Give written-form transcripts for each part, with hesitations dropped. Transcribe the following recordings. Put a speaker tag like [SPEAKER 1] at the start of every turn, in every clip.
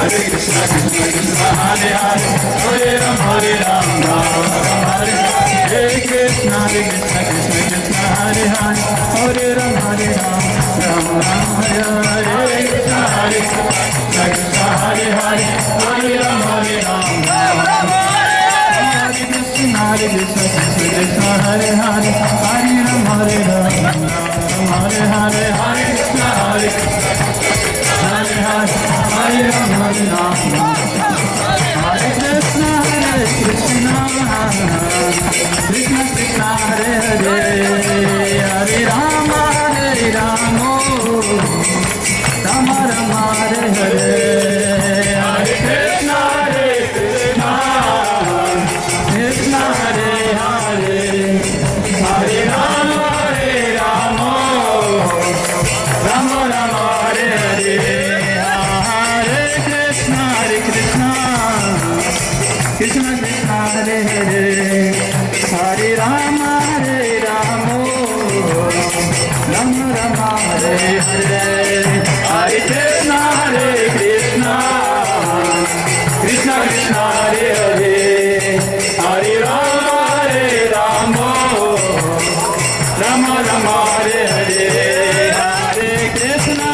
[SPEAKER 1] Krishna Krishna Hare Hare, Hare Ram Ram Hare Hare, Hare Krishna Krishna Krishna Hare Hare, Hare Ram Ram Hare Hare, Hare Krishna Krishna Hare Hare, Hare Ram Ram Hare Krishna Krishna Krishna Hare Hare, Hare Ram Hare Hare Hare Krishna Hare Hare Hare Ram Hare Ram, Hare Krishna Krishna Krishna Hare Hare, Hare Ram Ram Hare Hare, Hare Krishna Krishna Hare Hare, Hare Ram Ram Hare Hare, Hare Krishna Krishna Hare Hare, Hare Ram Ram Hare Hare, Hare Krishna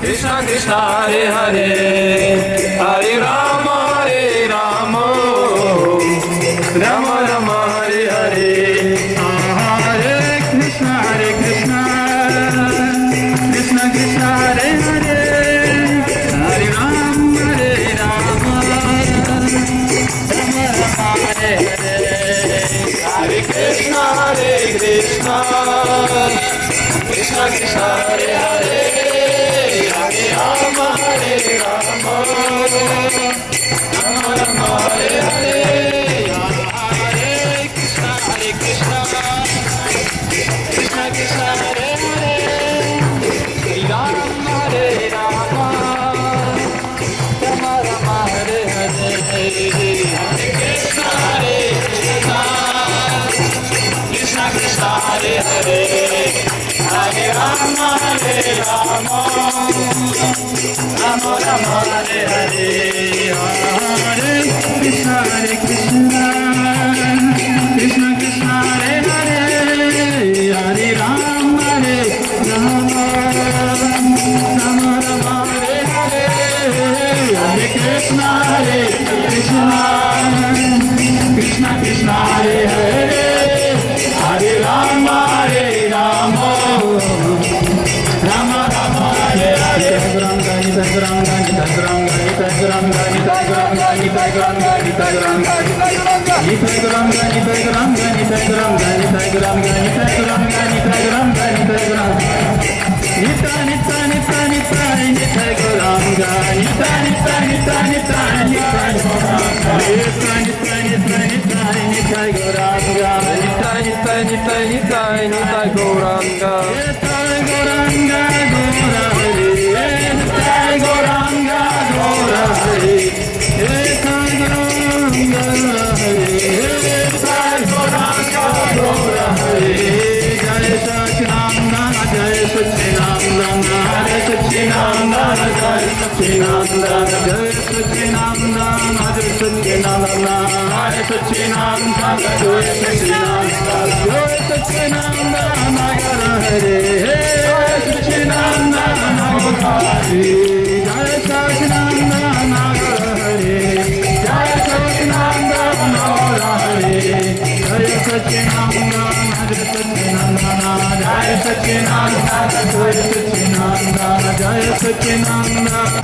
[SPEAKER 1] Krishna Krishna Hare Hare, Hare Ram Ram Hare Hare, Hare Krishna Krishna Krishna Hare Hare, Hare Ram Ram Hare Hare, Hare Krishna Krishna Krishna Hare Hare, Hare Ram Ram Hare Hare, Hare Krishna Krishna Krishna Hare Hare, Hare Ram Ram Hare Hare, Hare Krishna Krishna Krishna Hare Hare, Hare Ram Ram Hare Hare, Hare Krishna Krishna Krishna Hare Hare, Hare Ram Ram Hare Hare, Hare Krishna Krishna Krishna Hare Hare, Hare Ram Ram Hare Hare, Hare Krishna Krishna Krishna Hare Hare, Hare Ram Hare Hare, Hare Krishna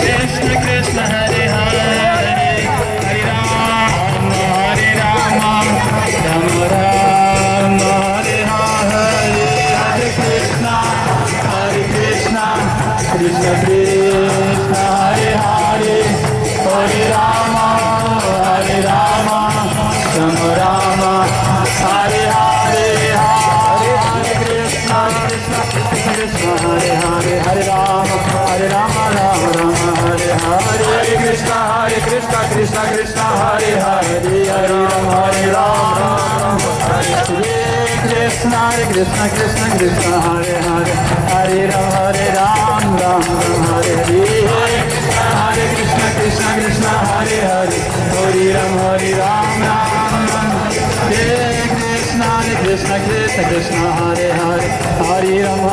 [SPEAKER 1] Krishna Krishna Hare Hare, Hare Ram Hare Ram Hare Hare, Krishna Krishna Hare Hare, Hare Ram Ram Hare Hare, Hare Krishna Krishna Krishna Hare Hare, Hare Ram Ram Hare Hare, Hare Krishna Krishna Hare Hare, Hare Ram Ram Hare Hare, Hare Ram, Hare Krishna, Krishna Krishna, Hare Hare, Hare Ram, Ram Hare Hare, Hare Krishna, Krishna Krishna, Hare Hare, Hare Ram, Ram Hare Krishna, Krishna Krishna, Hare Hare, Hare Ram,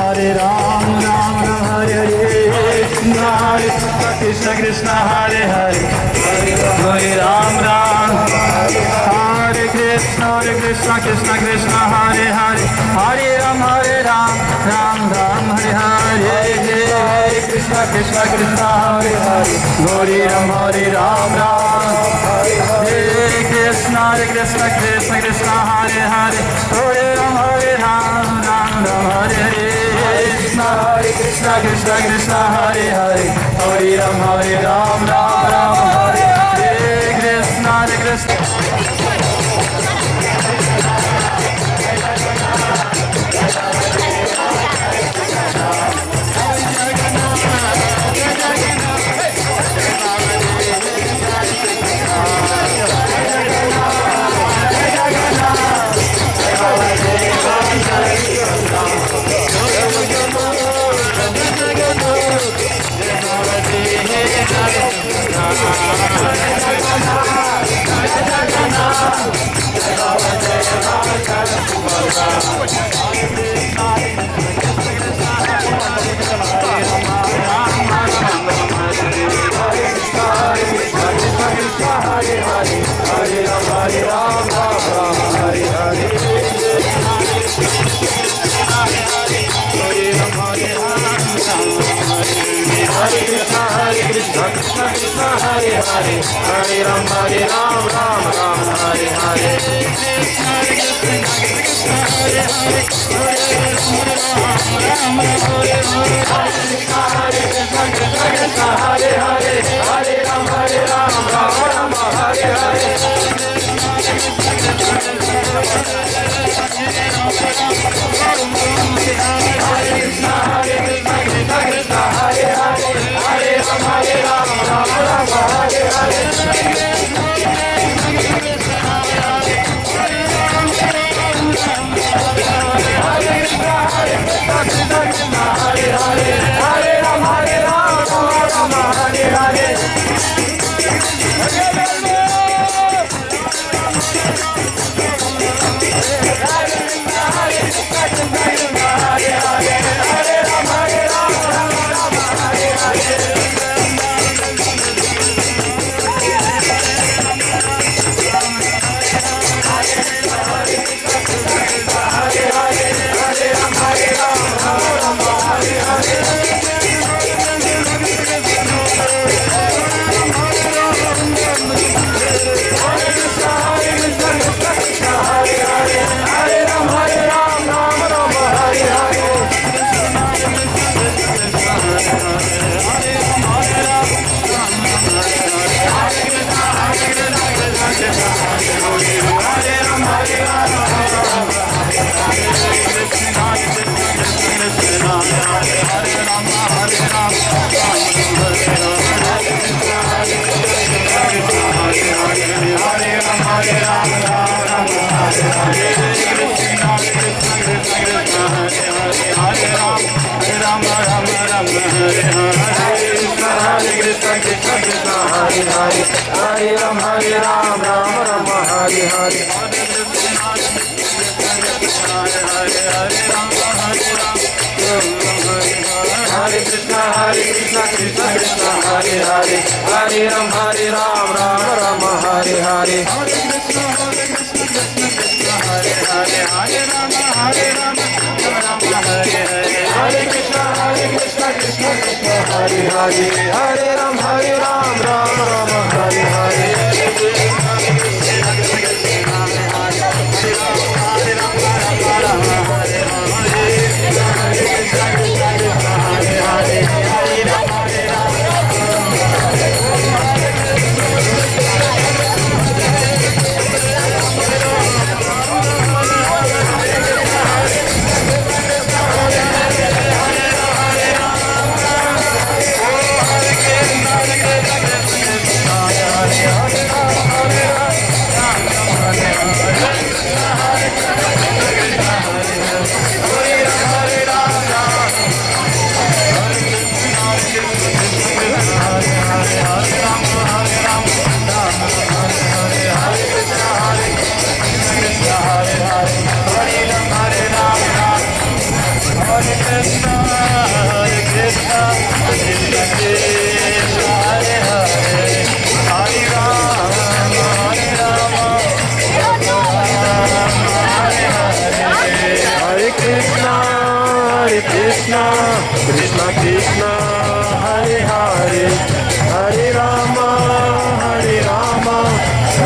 [SPEAKER 1] Ram Hare Hare, Hare Krishna, Krishna Hare Hare, Hare Ram, Hare Krishna, Krishna Krishna, Hare Hare, Hare Ram, Ram Hare Hare, Hare Krishna, Krishna Krishna, Hare Hare, Hare Ram, Hare Krishna, Krishna Krishna, Hare Hare, Hare Ram, Ram Hare Hare, Hare Krishna, Krishna Krishna, Hare Hare, Hare Ram, Ram Hare Hare, Krishna Krishna. Hare Ram, Ram Hare Hare,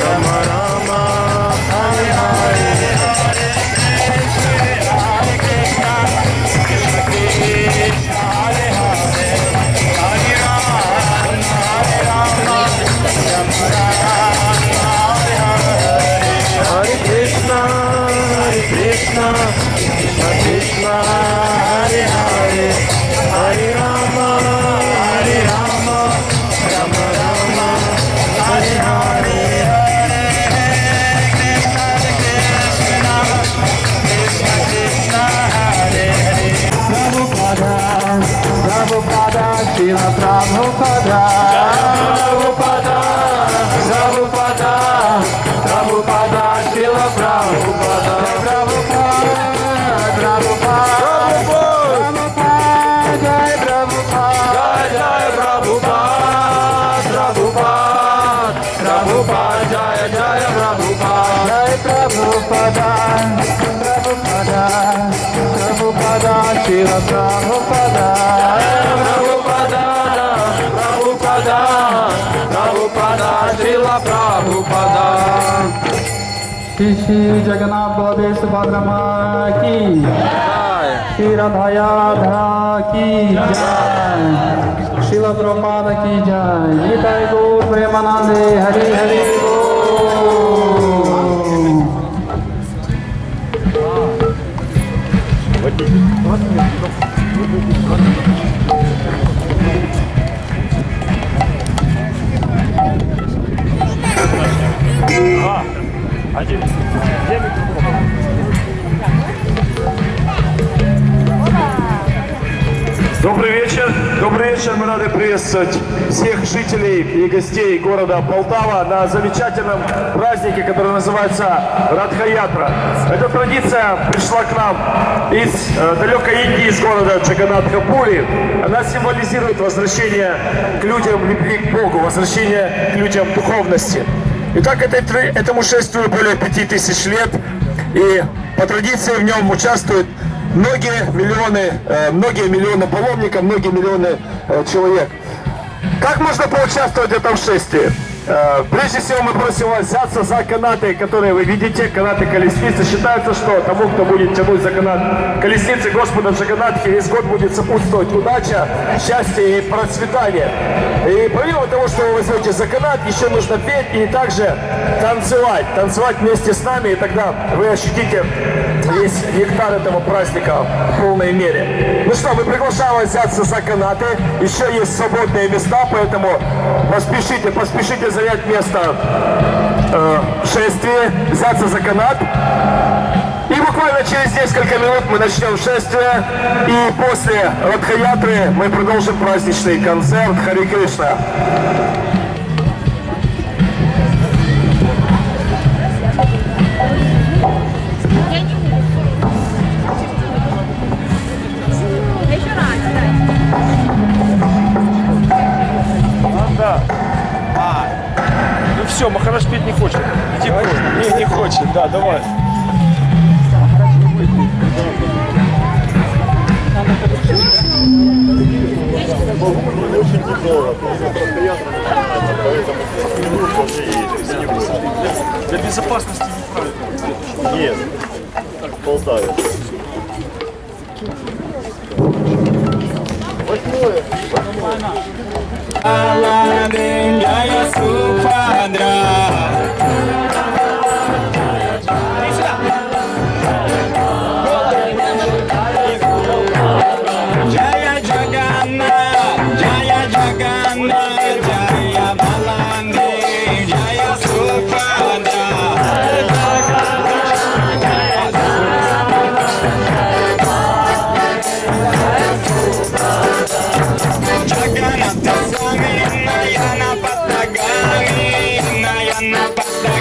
[SPEAKER 2] Rama Rama, Hare Hare,
[SPEAKER 1] Hare Krishna, Krishna Krishna, Hare Hare, Hare Rama, Hare Rama, Rama Rama, Hare Hare.
[SPEAKER 2] Hare Krishna, Krishna Krishna, Hare Hare, Hare Rama, Rama Rama, Hare Hare.
[SPEAKER 1] Prabhupada, Prabhupada, Srila Prabhupada, Prabhupada, Prabhupada, Prabhupada, Srila Prabhupada, Prabhupada, Prabhupada, Jai Prabhupada, Jai Prabhupada, Prabhupada, Prabhupada, Jai Jai Prabhupada, Jai Prabhupada, Prabhupada, Prabhupada, Srila Prabhupada, Prabhupada, Prabhupada, Prabhupada, Srila Prabhupada. Shri Jagannath Baladev Subhadra Mata ki jai, Shri Radha Yadha ki jai, Srila Prabhupada ki jai, Nitai Gaur Premanande Hari Hari Bol.
[SPEAKER 2] Добрый вечер. Добрый вечер. Мы рады приветствовать всех жителей и гостей города Полтава на замечательном празднике, который называется Радха-ятра. Эта традиция пришла к нам из далекой Индии, из города Джаганнатха-Пури. Она символизирует возвращение к людям любви к Богу, возвращение к людям духовности. Итак, этому шествию более 5000 лет, и по традиции в нем участвуют многие миллионы паломников, многие миллионы человек. Как можно поучаствовать в этом шествии? Прежде всего мы просим вас взяться за канаты, которые вы видите, канаты колесницы. Считается, что тому, кто будет тянуть за канат колесницы Господа Джаганнатхи, весь год будет сопутствовать удача, счастье и процветание. И помимо того, что вы возьмете за канат, еще нужно петь и также танцевать вместе с нами, и тогда вы ощутите весь нектар этого праздника в полной мере. Ну что, мы приглашаем вас взяться за канаты. Еще есть свободные места, поэтому поспешите занять место в шествии, взяться за канат. И буквально через несколько минут мы начнем шествие. И после Радха-ятры мы продолжим праздничный концерт Хари Кришна.
[SPEAKER 3] Ну все, Махараш петь не хочет. Иди прочь. Не хочет, да, давай. Для безопасности неправильно.
[SPEAKER 2] Нет, в Полтаве.
[SPEAKER 1] Jaya Subhadra, Jaya Jagannath, Jaya Jagannath, Jaya Balande, Jaya Subhadra. Jagannath Swami Nayana Patagami, Nayana Patagami.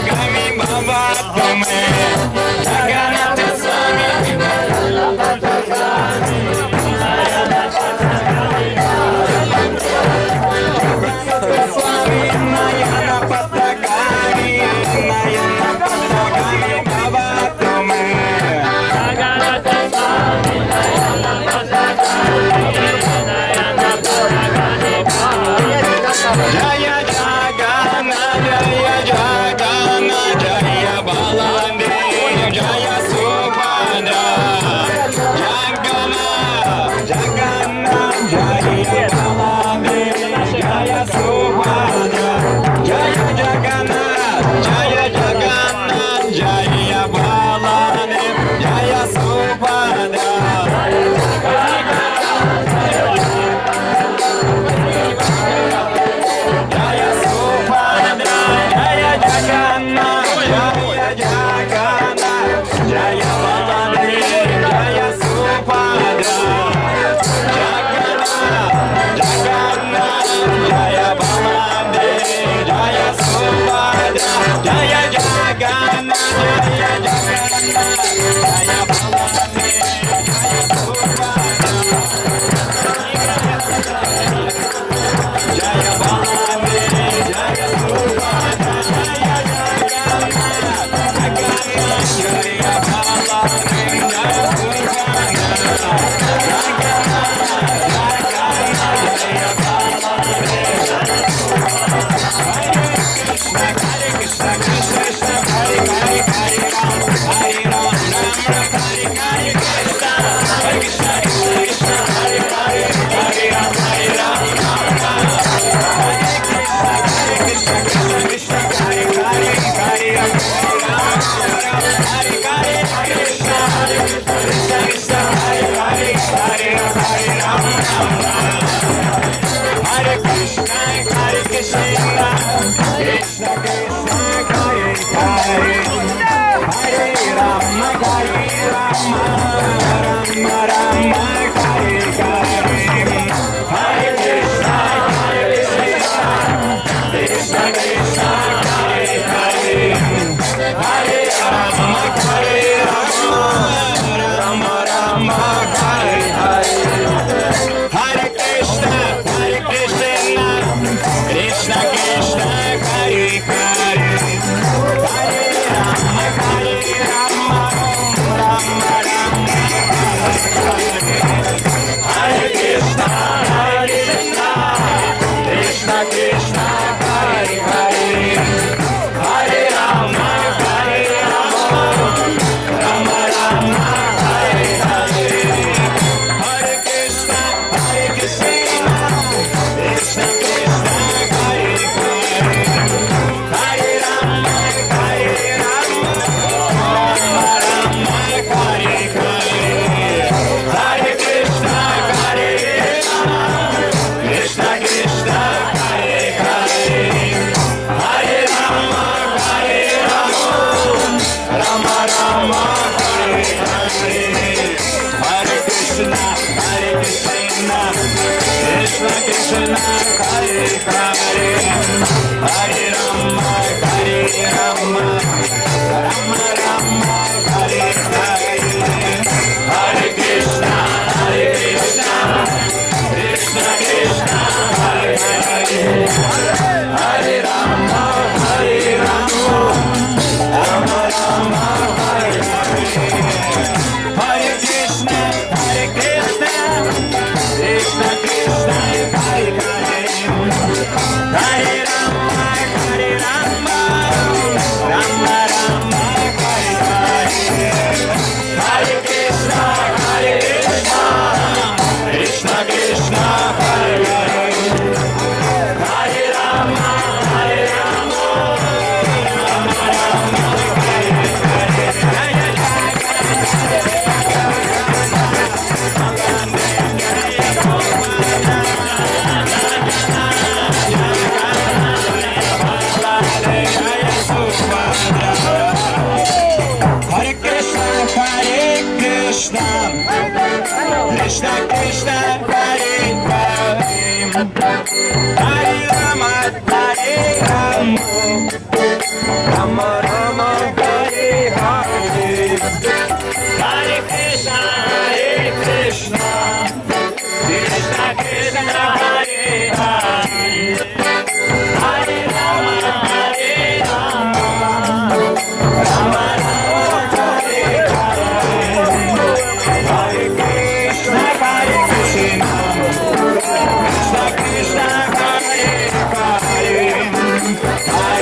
[SPEAKER 4] Hare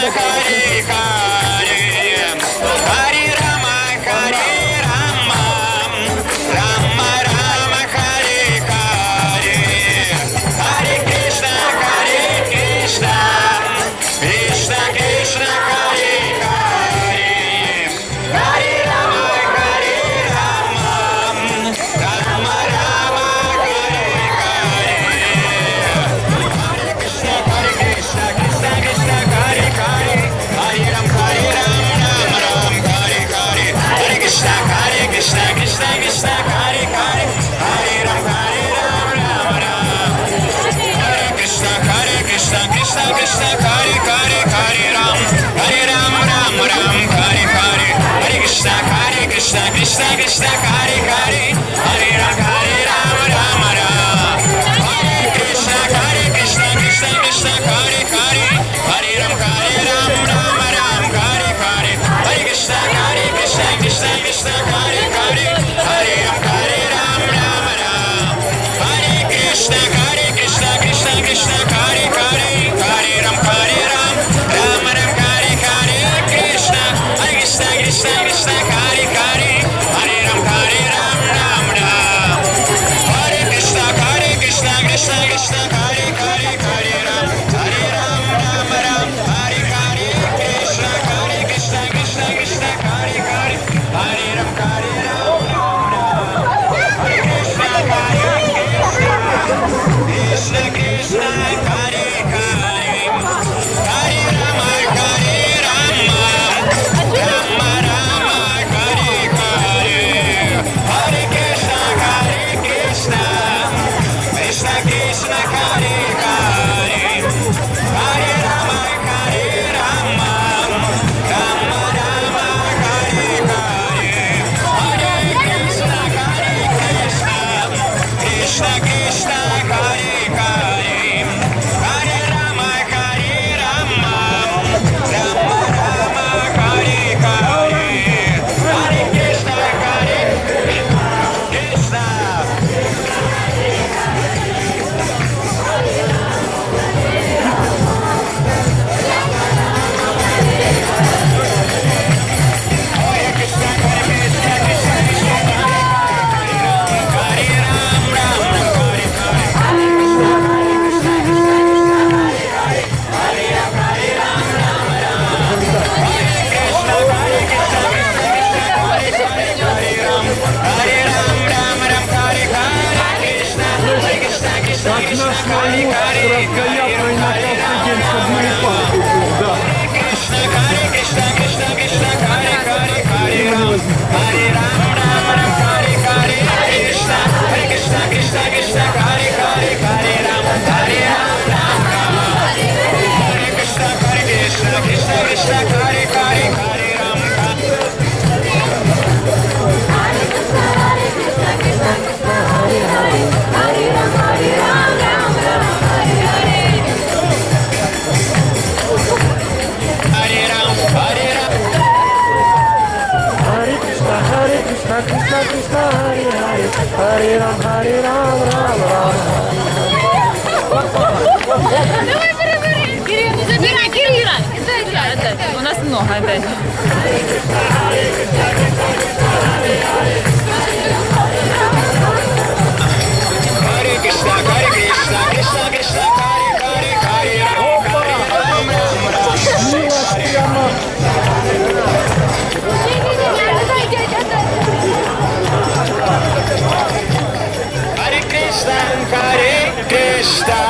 [SPEAKER 4] Hare Hare, Hare Rama, Hare Rama, Rama Rama, Hare Hare, Hare Krishna, Krishna Krishna, Hare Hare, Hare Rama, Rama Rama, Hare Hare, Hare Krishna, Krishna Krishna, Hare Hare, Hare Ram, Ram Ram, Hare Hare, Hare Krishna, Krishna Krishna, Hare Hare, Hare Ram, Ram Ram, Hare Krishna, Krishna Krishna, Hare Hare, Hare Ram, Ram Ram, Hare Hare, Hare Krishna, Krishna Krishna, Hare Hare, Hare Ram, Ram Ram, Hare Krishna, Krishna Krishna, Hare Hare, Hare Ram, Ram Ram, Hare Hare, Hare Krishna, Krishna Krishna, Hare Hare, Hare Ram, Ram Ram, Hare Krishna, Krishna Krishna, Hare Hare, Hare Ram, Ram Ram, Hare Hare, Krishna, Krishna Krishna, Hare Hare, Hare Ram, Ram Ram, Hare Krishna, Krishna Krishna, Hare Hare, Hare Ram, Ram Ram, Hare Hare, Krishna, Krishna Krishna, Hare Hare, Hare Ram, Hare Krishna, Krishna Krishna, Hare Hare, Hare Rama, Rama Rama, Hare Hare, Hare Krishna, Krishna Krishna, Hare Hare, Hare Rama, Rama Rama, Hare Hare, Hare Krishna, Krishna Krishna, Hare Hare, Hare Rama, Rama Rama, Hare Hare, Hare Krishna, Krishna.
[SPEAKER 5] Давай перебери. Кирилл, не забирай, Кирилл. Отдай. У нас много, отдай.
[SPEAKER 4] Hare Krishna, Krishna Krishna, Hare Hare, Ram Hare Krishna,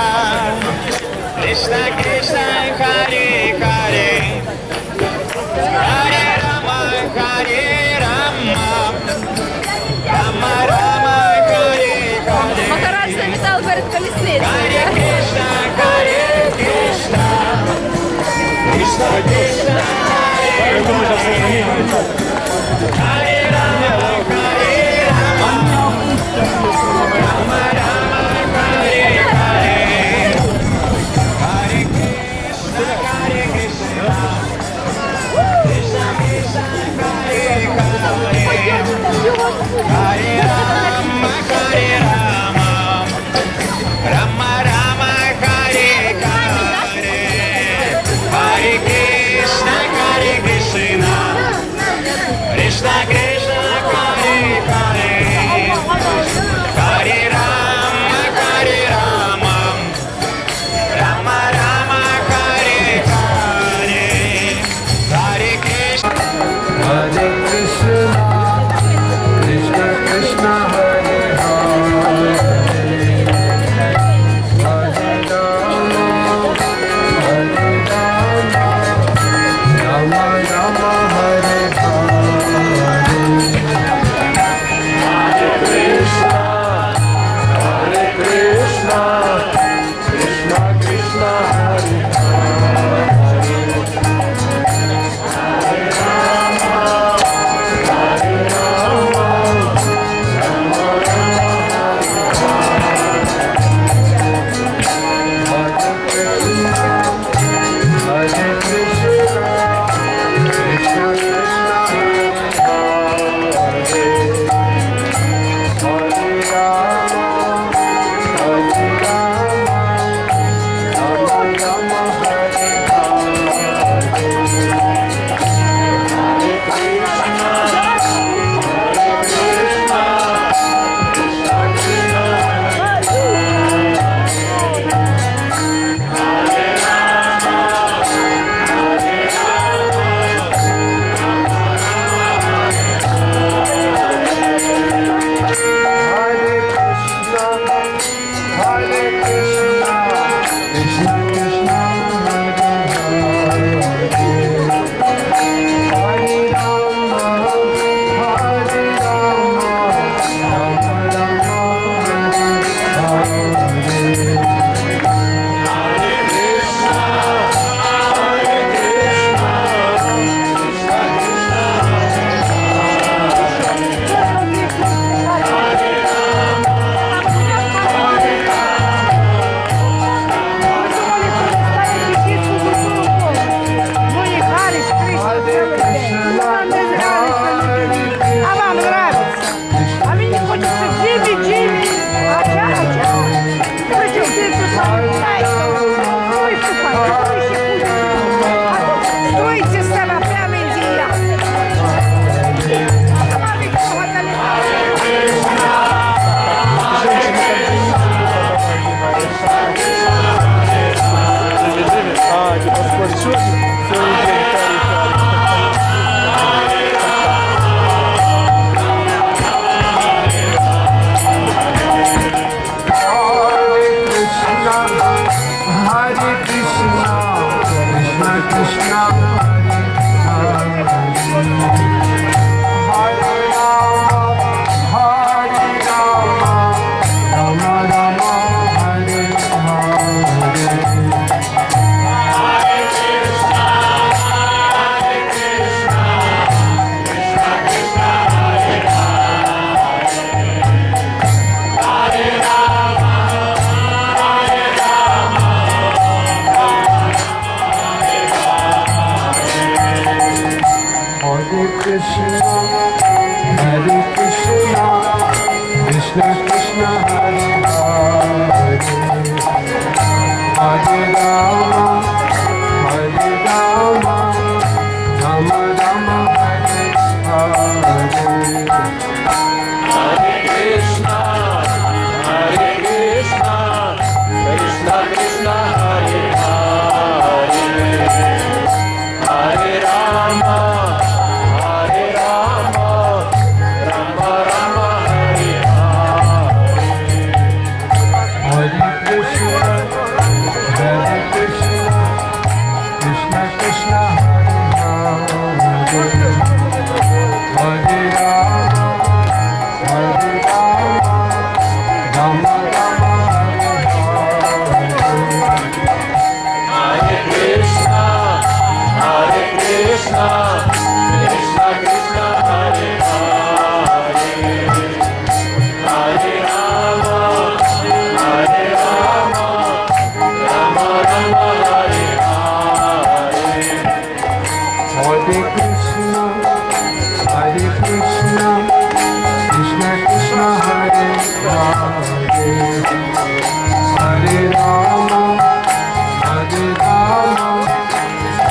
[SPEAKER 4] Krishna Krishna, Hare Hare, Hare Rama, Rama Rama, Hare Hare.
[SPEAKER 5] Макараш заметал перед колесницей.
[SPEAKER 4] Hare Krishna, Krishna Krishna, Hare Rama, Rama Rama, Hare Hare, Hare Krishna, Krishna Krishna, Hare Hare, Hare Rama, Rama Rama, Hare Hare, Hare Krishna.
[SPEAKER 1] Krishna Krishna Hare Hare Hare Rama Hare Rama Rama Rama Hare Hare
[SPEAKER 3] Krishna Krishna Krishna Hare Hare Hare Rama Rama Rama Hare
[SPEAKER 1] Hare Krishna Krishna Krishna Hare Hare Rama Rama Rama
[SPEAKER 3] Hare Krishna Krishna Krishna Hare Hare Hare Rama Rama Rama Hare
[SPEAKER 1] Hare Krishna Krishna Krishna Hare Hare Hare Rama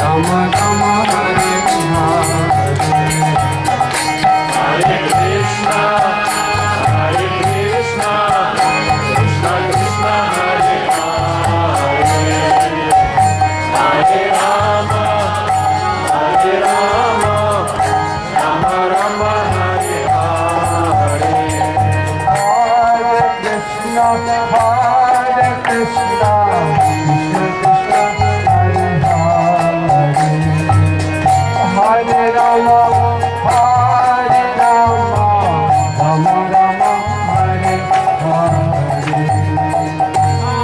[SPEAKER 1] Rama Rama Hare Hare
[SPEAKER 3] Hare Krishna Krishna Krishna Hare Hare Hare Rama Rama Rama Hare Hare
[SPEAKER 1] Hare Krishna Krishna Krishna Hare Hare Hare Rama Rama Rama Hare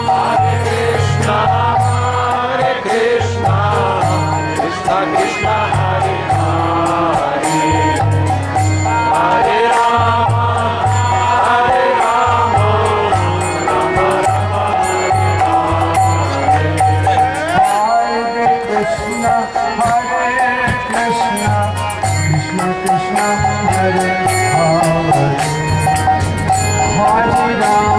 [SPEAKER 1] Hare
[SPEAKER 3] Krishna Krishna Krishna Hare Hare Hare Rama
[SPEAKER 1] Hare Krishna Krishna Krishna Hare Hare Hare Rama